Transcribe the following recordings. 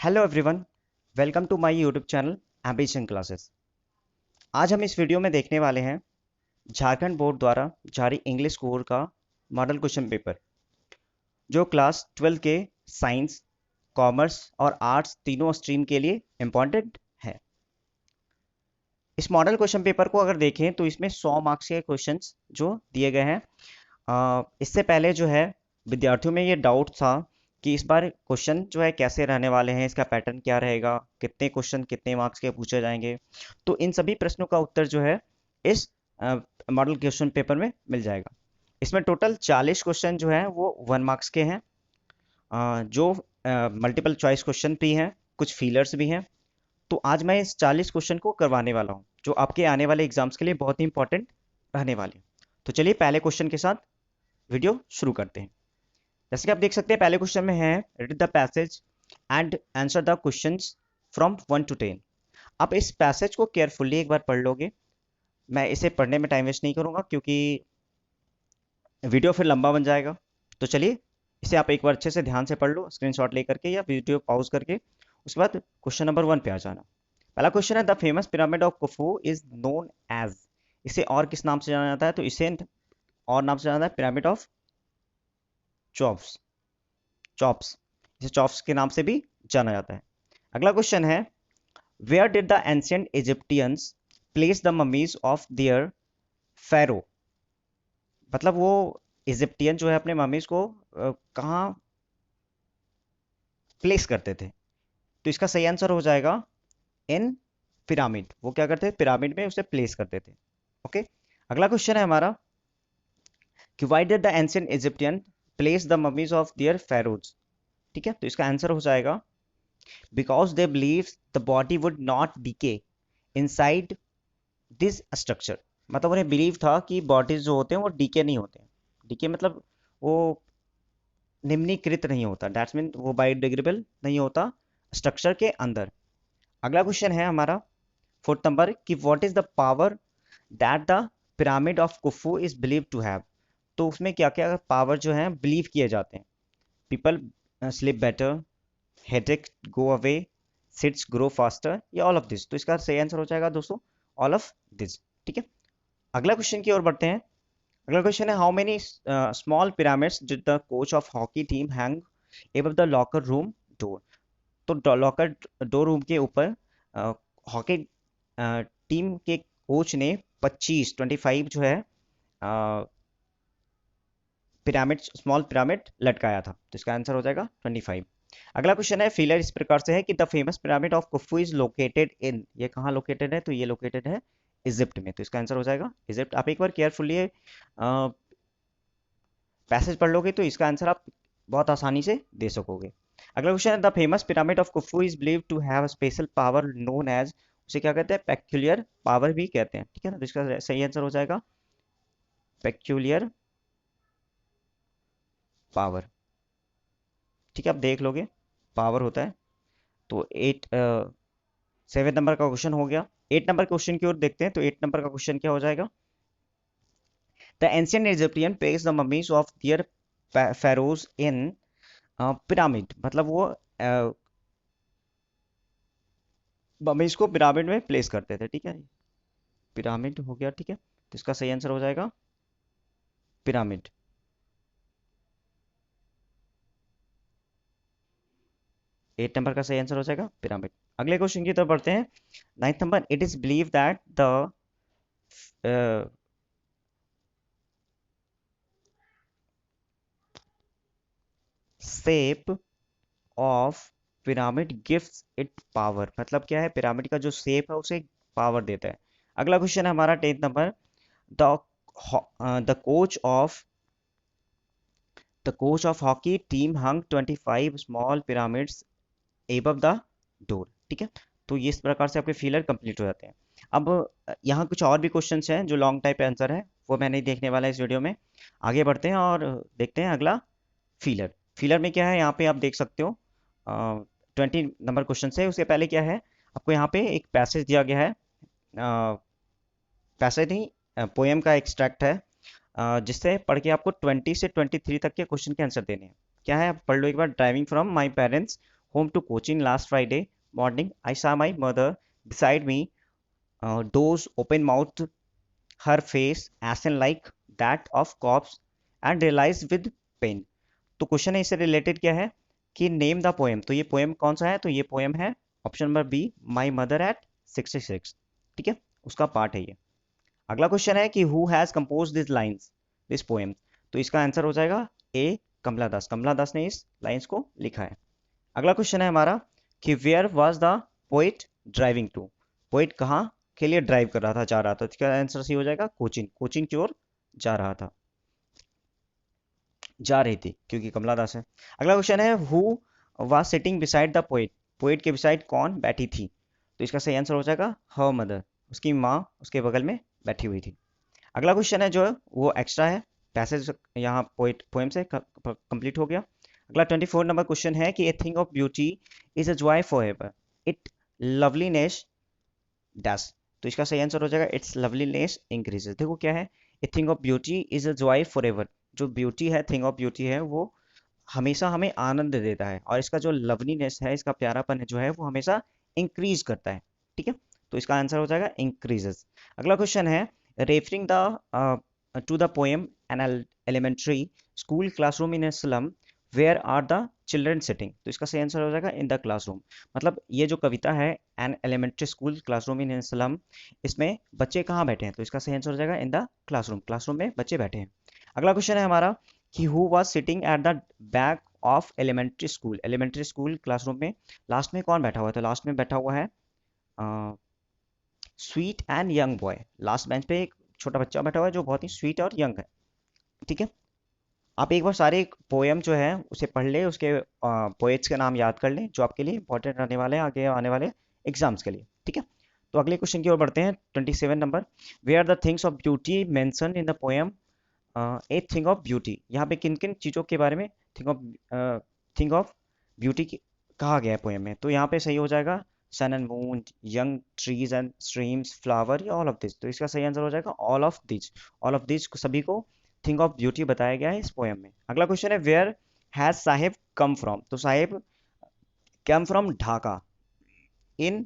Hello everyone, welcome to my YouTube channel Ambition Classes. आज हम इस वीडियो में देखने वाले हैं झारखंड बोर्ड द्वारा जारी इंग्लिश कोर का मॉडल क्वेश्चन पेपर, जो क्लास 12 के साइंस, कॉमर्स और आर्ट्स तीनों स्ट्रीम के लिए इम्पॉर्टेंट है। इस मॉडल क्वेश्चन पेपर को अगर देखें तो इसमें 100 मार्क्स के क्वेश्चंस जो दिए गए हैं। इससे पहले जो है विद्यार्थियों में ये डाउट था कि इस बार क्वेश्चन जो है कैसे रहने वाले हैं, इसका पैटर्न क्या रहेगा, कितने क्वेश्चन कितने मार्क्स के पूछे जाएंगे। तो इन सभी प्रश्नों का उत्तर जो है इस मॉडल क्वेश्चन पेपर में मिल जाएगा। इसमें टोटल 40 क्वेश्चन जो है वो 1 मार्क्स के हैं, जो मल्टीपल चॉइस क्वेश्चन भी हैं, कुछ फीलर्स भी हैं। तो आज मैं इस 40 क्वेश्चन को करवाने वाला हूँ, जो आपके आने वाले एग्जाम्स के लिए बहुत ही इंपॉर्टेंट रहने वाले हैं। तो चलिए पहले क्वेश्चन के साथ वीडियो शुरू करते हैं। जैसे कि आप देख सकते हैं पहले क्वेश्चन में है read the passage and answer the questions from 1 to 10। आप इस पैसेज को केयरफुली एक बार पढ़ लोगे। मैं इसे पढ़ने में टाइम वेस्ट नहीं करूंगा क्योंकि वीडियो फिर लंबा बन जाएगा। तो चलिए इसे आप एक बार अच्छे से ध्यान से पढ़ लो, स्क्रीनशॉट लेकर के या वीडियो पॉज करके। उसके बाद क्वेश्चन नंबर 1 पे आ जाना। पहला क्वेश्चन है the famous pyramid of Khufu is known as. इसे और किस नाम से जाना जाता है? तो इसे और नाम से जाना जाता है पिरामिड ऑफ चॉप्स। चॉप्स, इसे चॉप्स के नाम से भी जाना जाता है। अगला क्वेश्चन है where did the ancient Egyptians place the mummies of their pharaoh. मतलब वो इजिप्टियन जो है अपने ममीज को कहाँ प्लेस करते थे? तो इसका सही आंसर हो जाएगा इन पिरामिड। वो क्या करते थे? पिरामिड में उसे प्लेस करते थे। ओके, अगला क्वेश्चन है हमारा कि why did the ancient Egyptian place the mummies of their pharaohs. ठीक है, तो इसका आंसर हो जाएगा because they believe the body would not decay inside this structure. मतलब उन्हें बिलीव था कि बॉडीज जो होते हैं वो डीके नहीं होते हैं। डीके मतलब वो निम्नीकृत नहीं होता, दैट्स मीन वो बायोडिग्रेडेबल नहीं होता स्ट्रक्चर के अंदर। अगला क्वेश्चन है हमारा 4th नंबर कि what is the power that the pyramid of Khufu is believe to have. तो उसमें क्या क्या पावर जो है बिलीव किए जाते हैं? People sleep better, headache go away, seeds grow faster, या ऑल ऑफ दिस। तो इसका सही आंसर हो जाएगा दोस्तों ऑल ऑफ दिस। ठीक है, अगला क्वेश्चन की ओर बढ़ते हैं। अगला क्वेश्चन है how many small pyramids did the coach of hockey team hang above the locker room door. तो लॉकर डोर रूम के ऊपर हॉकी टीम के कोच ने 25 जो है पिरामिड, स्मॉल पिरामिड लटकाया था। तो इसका आंसर हो जाएगा 25। अगला क्वेश्चन है फिलर इस प्रकार से है कि the famous pyramid of Khufu is located in. ये कहाँ लोकेटेड है? तो ये लोकेटेड है इजिप्ट में। तो इसका आंसर हो जाएगा इजिप्ट। आप एक बार केयरफुली पैसेज पढ़ लोगे तो इसका आंसर आप बहुत आसानी से दे सकोगे। अगला क्वेश्चन है the famous pyramid of Khufu is believe to have special power known as. उसे क्या कहते हैं? पेक्यूलियर पावर भी कहते हैं। ठीक है ना, तो इसका सही आंसर हो जाएगा पेक्यूलियर पावर। ठीक है, आप देख लोगे पावर होता है। तो 7 नंबर का क्वेश्चन हो गया। 8 नंबर क्वेश्चन की ओर देखते हैं। तो 8 नंबर का क्वेश्चन क्या हो जाएगा? The ancient Egyptian place the mummies of their Feroz in pyramid. मतलब वो ममीज को पिरामिड में प्लेस करते थे। ठीक है, पिरामिड हो गया। ठीक है, तो इसका सही आंसर हो जाएगा पिरामिड। 8 नंबर का सही आंसर हो जाएगा पिरामिड। अगले क्वेश्चन की तरफ बढ़ते हैं। 9th number it is believe that the shape of pyramid gives it power. मतलब क्या है? पिरामिड का जो शेप है उसे पावर देता है। अगला क्वेश्चन है हमारा 10th number the the coach of hockey team hung 25 small pyramids above the door. ठीक है, तो ये इस प्रकार से आपके फीलर कंप्लीट हो जाते हैं। अब यहाँ कुछ और भी क्वेश्चंस हैं जो लॉन्ग टाइप आंसर है, वो मैं नहीं देखने वाला इस वीडियो में। आगे बढ़ते हैं और देखते हैं अगला फीलर। फीलर में क्या है यहाँ पे आप देख सकते हो। 20 नंबर क्वेश्चन से उसके पहले क्या है, आपको यहाँ पे एक पैसेज दिया गया है। पैसेज नहीं, पोएम का एक्सट्रैक्ट है, जिससे पढ़ के आपको 20 से 23 तक के क्वेश्चन के आंसर देने हैं। क्या है? आप पढ़ लो एक बार। Driving from my parents home to Cochin last Friday morning. I saw my mother beside me, doors open mouthed, her face ashen like that of corpse, and realized with pain. तो क्वेश्चन है इससे related क्या है कि name the poem. तो ये poem कौन सा है? तो ये पोएम है option number B, my mother at 66। ठीक है, उसका पार्ट है ये। अगला क्वेश्चन है कि who has compose this lines, this poem. तो इसका आंसर हो जाएगा ए, कमला दास। कमला दास ने इस लाइंस को लिखा है। अगला क्वेश्चन है हमारा कि where was the poet driving to. Poet कहाँ के लिए ड्राइव कर रहा था, जा रहा था? तो इसका आंसर सही हो जाएगा कोचिन। कोचिन की ओर जा रहा था, जा रही थी, क्योंकि कमला दास है। अगला क्वेश्चन है who was sitting beside the poet. Poet के बिसाइड कौन बैठी थी? तो इसका सही आंसर हो जाएगा हर मदर, उसकी माँ उसके बगल में बैठी हुई थी। अगला क्वेश्चन है जो वो एक्स्ट्रा है, पैसेज यहाँ पोइट पोएम से कंप्लीट हो गया। अगला 24 नंबर क्वेश्चन है कि ए thing of beauty is a joy for ever, it loveliness dash. तो इसका सही आंसर हो जाएगा इट्स लवलीनेस इंक्रीजेस। देखो क्या है, ए thing of beauty is a joy for ever. जो ब्यूटी है, थिंग ऑफ ब्यूटी है, वो हमेशा हमें आनंद देता है, और इसका जो लवलीनेस है, इसका प्यारापन है जो है, वो हमेशा इंक्रीज करता है। ठीक है, तो इसका आंसर हो जाएगा इंक्रीजेस। अगला क्वेश्चन है referring the to the poem an elementary school classroom in a slum where are the children sitting. तो इसका सही आंसर हो जाएगा इन द क्लासरूम। मतलब ये जो कविता है an elementary school classroom in a slum, इसमें बच्चे कहाँ बैठे हैं? तो इसका सही आंसर हो जाएगा इन द क्लासरूम। क्लासरूम में बच्चे बैठे हैं। अगला क्वेश्चन है हमारा कि who was sitting at the back of elementary school. Elementary school classroom में लास्ट में कौन बैठा हुआ है? तो लास्ट में बैठा हुआ है sweet and young boy. Last bench पे एक छोटा बच्चा बैठा हुआ है जो बहुत ही स्वीट और यंग है। ठीक है, आप एक बार सारे पोएम जो है उसे पढ़ ले, उसके पोएट्स के नाम याद कर लें, जो आपके लिए इंपॉर्टेंट रहने वाले हैं आगे आने वाले एग्जाम्स के लिए। ठीक है, तो अगले क्वेश्चन की ओर बढ़ते हैं। 27 number, we are the things of beauty mention in the poem a thing of beauty. यहाँ पे किन किन चीज़ों के बारे में थिंग ऑफ ब्यूटी कहा गया है पोएम में? तो यहाँ पे सही हो जाएगा sun and moon, young trees and streams, flower, या ऑल ऑफ दिस। तो इसका सही आंसर हो जाएगा all of this. All of this सभी को थिंग ऑफ ब्यूटी बताया गया है इस पोएम में। अगला क्वेश्चन है where has Saheb come from. तो Saheb come from Dhaka in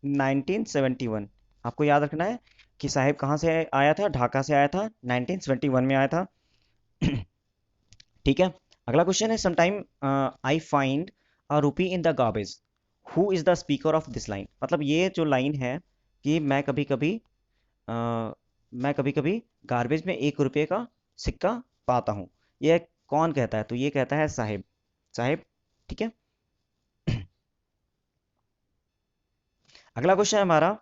1971। आपको याद रखना है कि साहिब कहाँ से आया था? ढाका से आया था, 1971 में आया था। ठीक है, अगला क्वेश्चन है समटाइम आई फाइंड अ रूपी in the garbage, who is the speaker of this line. मतलब ये जो लाइन है कि मैं कभी कभी गार्बेज में 1 रुपये का सिक्का पाता हूँ, ये कौन कहता है? तो ये कहता है साहिब। साहिब, ठीक है। अगला क्वेश्चन है हमारा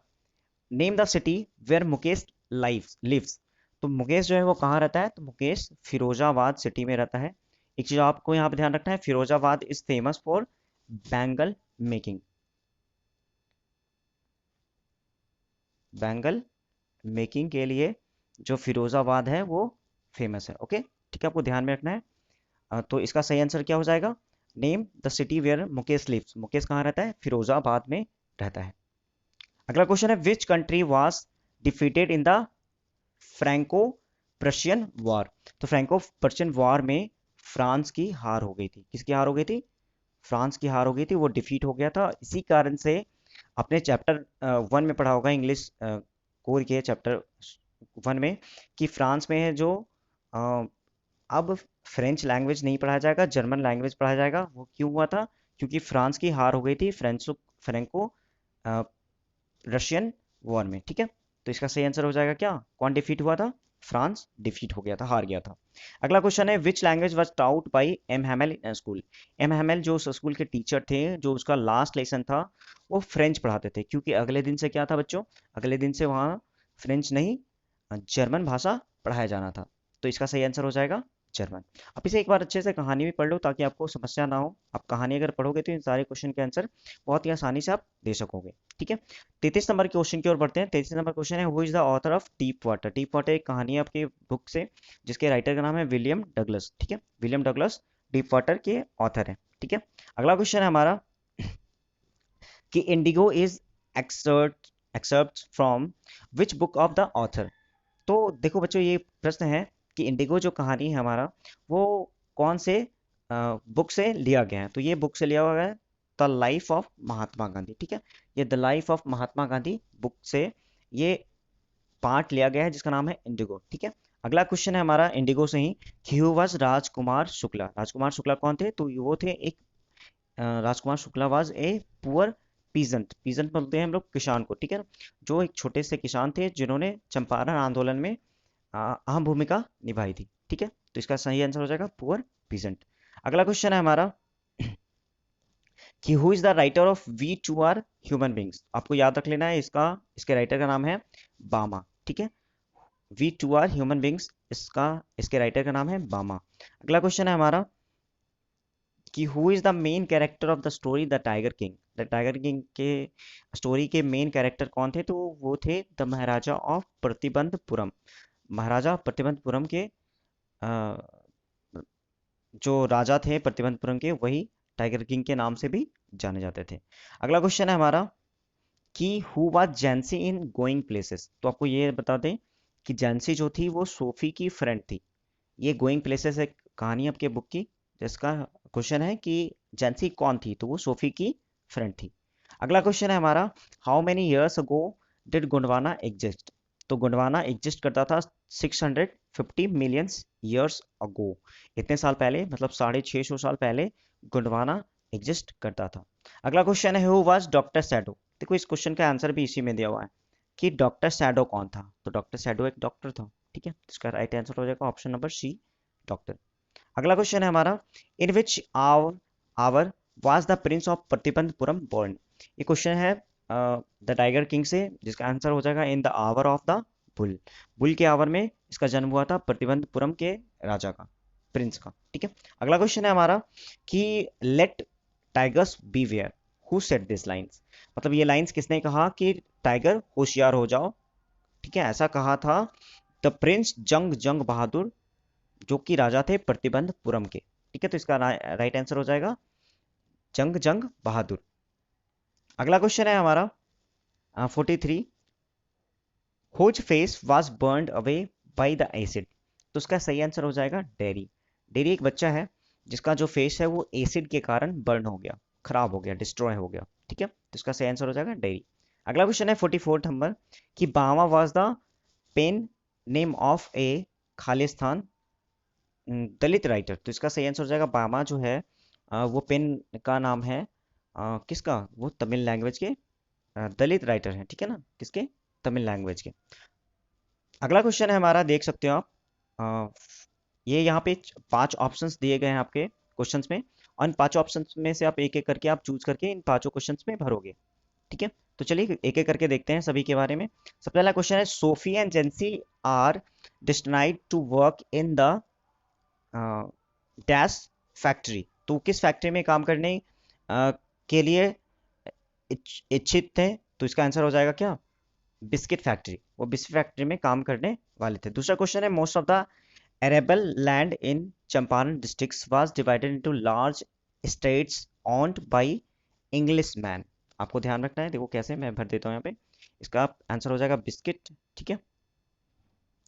name the city where Mukesh lives. तो मुकेश जो है वो कहाँ रहता है? तो मुकेश फिरोजाबाद सिटी में रहता है। एक चीज आपको यहाँ पे ध्यान रखना है, Firozabad is famous for bangle making. Bangle making के लिए जो फिरोजाबाद है वो फेमस है। ओके, ठीक है, आपको ध्यान में रखना है। तो इसका सही आंसर क्या हो जाएगा? Name the city where Mukesh lives. Mukesh कहाँ रहता है? फिरोजाबाद में रहता है। अगला क्वेश्चन है which country was defeated in the Franco Prussian war. तो फ्रैंको प्रशियन वॉर में फ्रांस की हार हो गई थी। किसकी हार हो गई थी? फ्रांस की हार हो गई थी, वो डिफीट हो गया था। इसी कारण से अपने चैप्टर 1 में पढ़ा होगा, इंग्लिश कोर के चैप्टर 1 में, कि फ्रांस में है जो अब फ्रेंच लैंग्वेज नहीं पढ़ाया जाएगा, जर्मन लैंग्वेज पढ़ाया जाएगा। वो क्यों हुआ था? क्योंकि फ्रांस की हार हो गई थी फ्रैंको रशियन वॉर में। ठीक है, तो इसका सही आंसर हो जाएगा क्या? कौन डिफीट हुआ था? फ्रांस डिफीट हो गया था, हार गया था। अगला क्वेश्चन है which language was taught by M Hamel in school. M Hamel जो उस स्कूल के टीचर थे, जो उसका लास्ट लेसन था, वो फ्रेंच पढ़ाते थे, क्योंकि अगले दिन से क्या था बच्चों? अगले दिन से वहाँ फ्रेंच नहीं, जर्मन भाषा पढ़ाया जाना था। तो इसका सही आंसर हो जाएगा जर्मन। आप इसे एक बार अच्छे से कहानी भी पढ़ लो ताकि आपको समस्या ना हो। आप कहानी अगर पढ़ोगे तो इन सारे क्वेश्चन के आंसर बहुत ही आसानी से आप दे सकोगे। ठीक है, 33 नंबर के क्वेश्चन की ओर बढ़ते हैं। 33 नंबर क्वेश्चन है who is the author of deep water. Deep water एक कहानी है आपकी बुक से, जिसके राइटर का नाम है विलियम डगलस। ठीक है, विलियम डगलस डीप वाटर के ऑथर है। ठीक है, अगला क्वेश्चन है हमारा कि Indigo is excerpt from which book of the author. तो देखो बच्चों, ये प्रश्न है कि इंडिगो जो कहानी है हमारा, वो कौन से बुक से लिया गया है? तो ये बुक से लिया हुआ है the life of Mahatma Gandhi. ठीक है, ये the life of Mahatma Gandhi book से ये पार्ट लिया गया है जिसका नाम है इंडिगो। ठीक है, अगला क्वेश्चन है हमारा इंडिगो से ही कि हु वाज राजकुमार शुक्ला। राजकुमार शुक्ला कौन थे? तो वो थे एक Rajkumar Shukla was a poor peasant. Peasant बोलते हैं हम लोग किसान को। ठीक है, जो एक छोटे से किसान थे जिन्होंने चंपारण आंदोलन में अहम भूमिका निभाई थी। ठीक है, तो इसका सही आंसर हो जाएगा पुअर पीजेंट। अगला क्वेश्चन है हमारा कि who is the writer of we too are human beings. आपको याद रख लेना है इसके राइटर का नाम है बामा। ठीक है, we too are human beings इसके राइटर का नाम है बामा। अगला क्वेश्चन है हमारा कि who is the main character of the story the tiger king. The tiger king के स्टोरी के मेन कैरेक्टर कौन थे? तो वो थे द महाराजा ऑफ प्रतिबंधपुरम। महाराजा प्रतिबंधपुरम के जो राजा थे प्रतिबंधपुरम के, वही टाइगर किंग के नाम से भी जाने जाते थे। अगला क्वेश्चन है हमारा कि who was Jansie in Going Places. तो आपको ये बता दें कि जैंसी जो थी वो सोफी की फ्रेंड थी। ये गोइंग प्लेसेस एक कहानी आपके बुक की जिसका क्वेश्चन है कि जैंसी कौन थी? तो वो सोफी की फ्रेंड थी। अगला क्वेश्चन है हमारा how many years ago did Gondwana exist. तो गोंडवाना एग्जिस्ट करता था 650 मिलियन ईयर्स अगो। इतने साल पहले, मतलब 650 साल पहले गोंडवाना एग्जिस्ट करता था। अगला क्वेश्चन है हु वाज डॉक्टर सैडो। देखो इस क्वेश्चन का आंसर भी इसी में दिया हुआ है कि डॉक्टर सैडो कौन था। तो डॉक्टर सैडो एक डॉक्टर था। ठीक है, इसका राइट आंसर हो जाएगा ऑप्शन नंबर सी, डॉक्टर। अगला क्वेश्चन है हमारा in which hour was the prince of Pratibandapuram born. ये क्वेश्चन है द टाइगर किंग से, जिसका आंसर हो जाएगा in the hour of the bull. Bull के आवर में इसका जन्म हुआ था प्रतिबंधपुरम के राजा का, प्रिंस का। ठीक है, अगला क्वेश्चन है हमारा कि let tigers beware who said this lines. मतलब ये लाइंस किसने कहा कि टाइगर होशियार हो जाओ। ठीक है, ऐसा कहा था द प्रिंस जंग जंग बहादुर, जो कि राजा थे प्रतिबंधपुरम के। ठीक है, तो इसका राइट आंसर हो जाएगा जंग जंग बहादुर। अगला क्वेश्चन है हमारा 43 whose face was burned away by the acid. तो उसका सही आंसर हो जाएगा डेरी। डेरी एक बच्चा है जिसका जो फेस है वो एसिड के कारण बर्न हो गया, खराब हो गया, डिस्ट्रॉय हो गया। ठीक है, तो इसका सही आंसर हो जाएगा डेरी। अगला क्वेश्चन है 44 नंबर कि Bama was the pen name of a Khalistan Dalit writer. तो इसका सही आंसर हो जाएगा बामा जो है वो पेन का नाम है किसका? वो तमिल लैंग्वेज के दलित राइटर हैं। ठीक है ना, किसके? तमिल लैंग्वेज के। अगला क्वेश्चन है हमारा, देख सकते हो आप ये यहाँ पे 5 ऑप्शंस दिए गए हैं आपके क्वेश्चंस में, और इन 5 ऑप्शंस में से आप एक एक करके आप चूज करके इन 5 क्वेश्चंस में भरोगे। ठीक है, तो चलिए एक एक करके देखते हैं सभी के बारे में। सबसे पहला क्वेश्चन है Sophie and Jansie are destined to work in the dash factory. तो किस फैक्ट्री में काम करने के लिए इच्छित थे? तो इसका आंसर हो जाएगा क्या? Biscuit factory. वो बिस्किट फैक्ट्री में काम करने वाले थे। दूसरा क्वेश्चन है most of the arable land in Champaran districts was divided into large states owned by English man. आपको ध्यान रखना है, देखो कैसे मैं भर देता हूँ यहाँ पे। इसका आंसर हो जाएगा बिस्किट। ठीक है,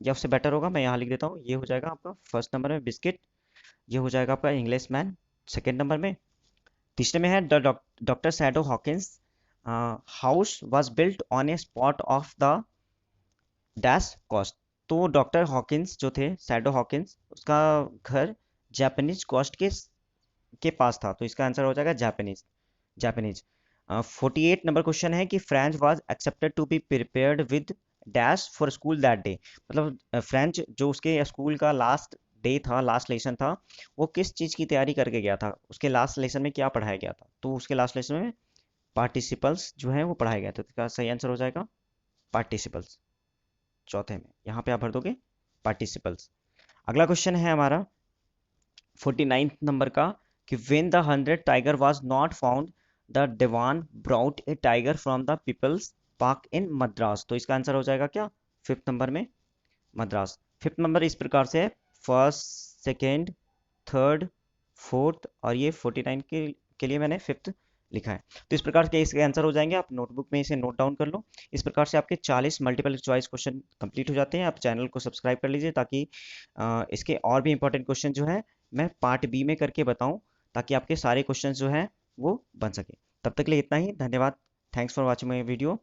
या उससे बेटर होगा मैं यहाँ लिख देता हूँ, ये हो जाएगा आपका फर्स्ट नंबर में बिस्किट, ये हो जाएगा आपका इंग्लिश मैन सेकेंड नंबर में। तीसरे में है the doctor shadow Hawkins house was built on A spot of the dash cost. तो डॉक्टर हॉकिंस जो थे, सैडो हॉकिंस, उसका घर जापानीज कॉस्ट के पास था। तो इसका आंसर हो जाएगा जापानीज। जापानीज 48 नंबर क्वेश्चन है कि French was accepted to be prepared with dash for school that day. मतलब फ्रेंच जो उसके स्कूल का लास्ट डे था, लास्ट लेसन था, वो किस चीज़ की तैयारी करके गया था? उसके लास्ट लेसन में क्या पढ़ाया गया था? तो उसके लास्ट लेसन में पार्टिसिपल्स जो है वो पढ़ाया गया था। तो इसका सही आंसर हो जाएगा पार्टिसिपल्स, चौथे में यहाँ पे आप भर दोगे पार्टिसिपल्स। अगला क्वेश्चन है हमारा 49 नंबर का कि when the 100 tiger was not found the dewan brought a tiger from the people's park in Madras. तो इसका आंसर हो जाएगा क्या? 5th नंबर में मद्रास। 5th नंबर इस प्रकार से है फर्स्ट, सेकेंड, थर्ड, फोर्थ, और ये 49 के लिए मैंने 5th लिखा है। तो इस प्रकार के इसके आंसर हो जाएंगे, आप नोटबुक में इसे नोट डाउन कर लो। इस प्रकार से आपके 40 मल्टीपल चॉइस क्वेश्चन कंप्लीट हो जाते हैं। आप चैनल को सब्सक्राइब कर लीजिए ताकि इसके और भी इंपॉर्टेंट क्वेश्चन जो है मैं पार्ट बी में करके बताऊं, ताकि आपके सारे क्वेश्चन जो हैं वो बन सके। तब तक के लिए इतना ही, धन्यवाद। Thanks for watching my video.